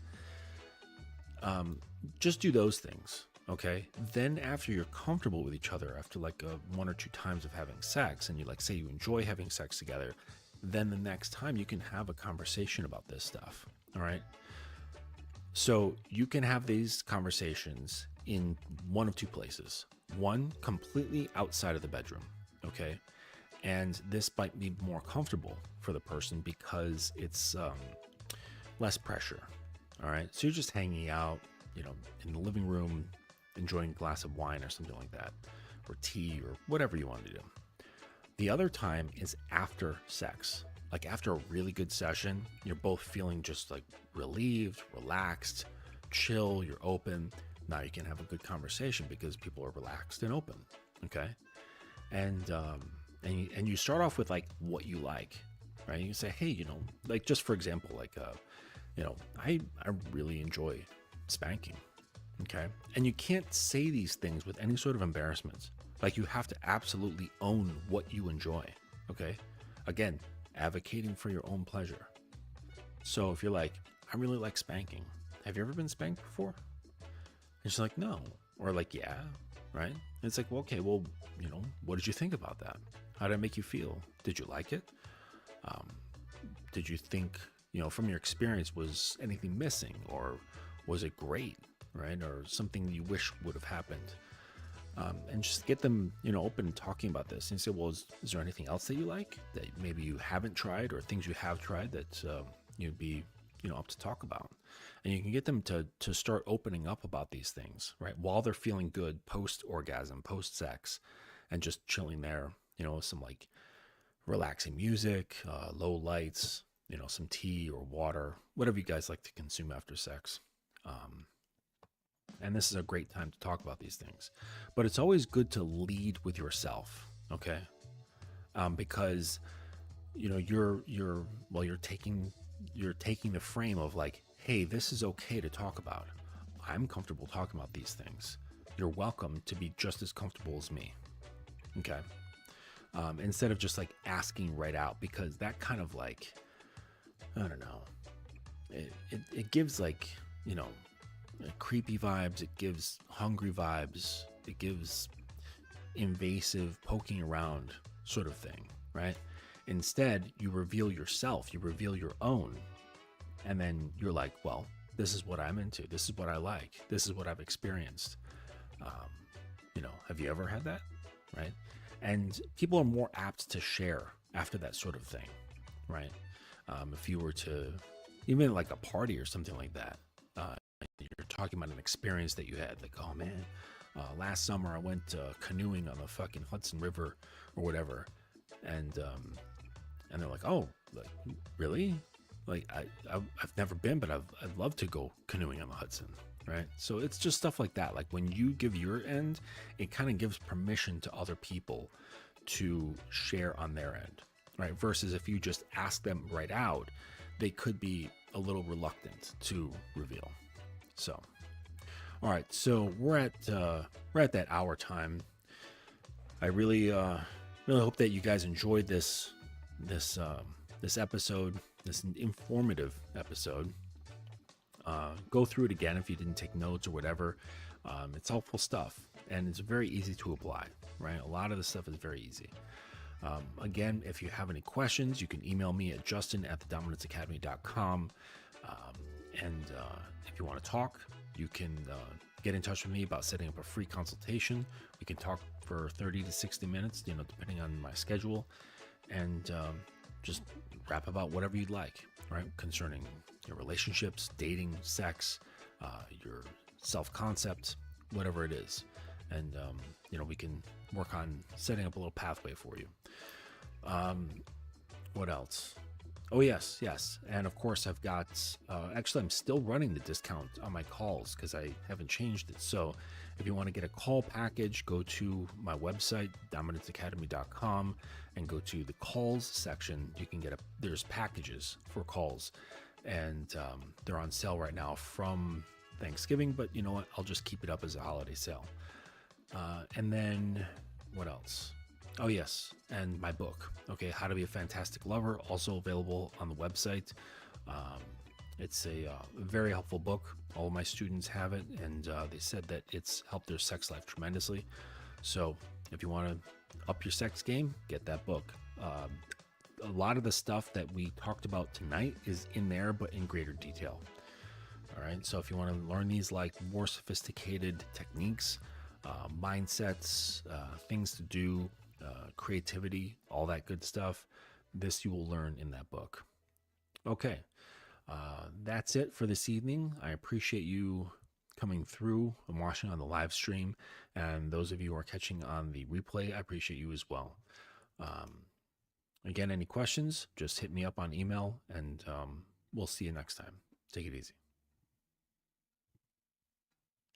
just do those things. Okay, then after you're comfortable with each other, after like one or two times of having sex, and you like say you enjoy having sex together, then the next time you can have a conversation about this stuff. All right, so you can have these conversations in one of two places. One, completely outside of the bedroom, okay? And this might be more comfortable for the person because it's less pressure, all right? So you're just hanging out, in the living room, enjoying a glass of wine or something like that, or tea or whatever you want to do. The other time is after sex. Like after a really good session, you're both feeling just like relieved, relaxed, chill, you're open. Now you can have a good conversation because people are relaxed and open, okay? And you start off with like what you like, right? You say, hey, like just for example, like I really enjoy spanking, okay? And you can't say these things with any sort of embarrassment. Like you have to absolutely own what you enjoy, okay? Again, advocating for your own pleasure. So if you're like, I really like spanking. Have you ever been spanked before? And she's like, no. Or like, yeah, right? And it's like, well, okay, well, what did you think about that? How did it make you feel? Did you like it? Did you think, from your experience, was anything missing? Or was it great, right? Or something you wish would have happened? And just get them, open and talking about this. And say, well, is there anything else that you like that maybe you haven't tried, or things you have tried that you'd be, up to talk about? And you can get them to start opening up about these things, right? While they're feeling good post-orgasm, post-sex, and just chilling there, some like relaxing music, low lights, some tea or water, whatever you guys like to consume after sex. And this is a great time to talk about these things. But it's always good to lead with yourself, okay? Because, you're taking the frame of like, hey, this is okay to talk about. I'm comfortable talking about these things. You're welcome to be just as comfortable as me. Okay. Instead of just like asking right out, because that kind of like, I don't know, it gives like, creepy vibes. It gives hungry vibes. It gives invasive poking around sort of thing, right? Instead, you reveal yourself, you reveal your own. And then you're like, well, this is what I'm into. This is what I like. This is what I've experienced. Have you ever had that? Right? And people are more apt to share after that sort of thing, right? If you were to, even like a party or something like that, you're talking about an experience that you had, like, oh man, Last summer, I went canoeing on the fucking Hudson River or whatever, and they're like, "Oh, like really? Like I've never been, but I'd love to go canoeing on the Hudson." Right? So it's just stuff like that. Like when you give your end, it kind of gives permission to other people to share on their end, right? Versus if you just ask them right out, they could be a little reluctant to reveal. So, all right, so we're at that hour time. I really hope that you guys enjoyed this episode, this informative episode. Go through it again if you didn't take notes or whatever. It's helpful stuff, and it's very easy to apply, right? A lot of the stuff is very easy. Again, if you have any questions, you can email me at justin@thedominanceacademy.com. And if you want to talk, you can get in touch with me about setting up a free consultation. We can talk for 30 to 60 minutes, depending on my schedule, and just rap about whatever you'd like, right? Concerning your relationships, dating, sex, your self-concept, whatever it is. And, we can work on setting up a little pathway for you. What else? Oh, yes. And of course, I've got, actually, I'm still running the discount on my calls because I haven't changed it. So if you want to get a call package, go to my website, dominanceacademy.com, and go to the calls section. You can get there's packages for calls, and they're on sale right now from Thanksgiving, but you know what? I'll just keep it up as a holiday sale. And then what else? Oh, yes. And my book, okay, How to Be a Fantastic Lover, also available on the website. It's a very helpful book. All of my students have it, and they said that it's helped their sex life tremendously. So if you want to up your sex game, get that book. A lot of the stuff that we talked about tonight is in there, but in greater detail. All right. So if you want to learn these like more sophisticated techniques, mindsets, things to do, creativity, all that good stuff, this you will learn in that book. Okay. That's it for this evening. I appreciate you coming through and watching on the live stream. And those of you who are catching on the replay, I appreciate you as well. Again, any questions, just hit me up on email, and we'll see you next time. Take it easy.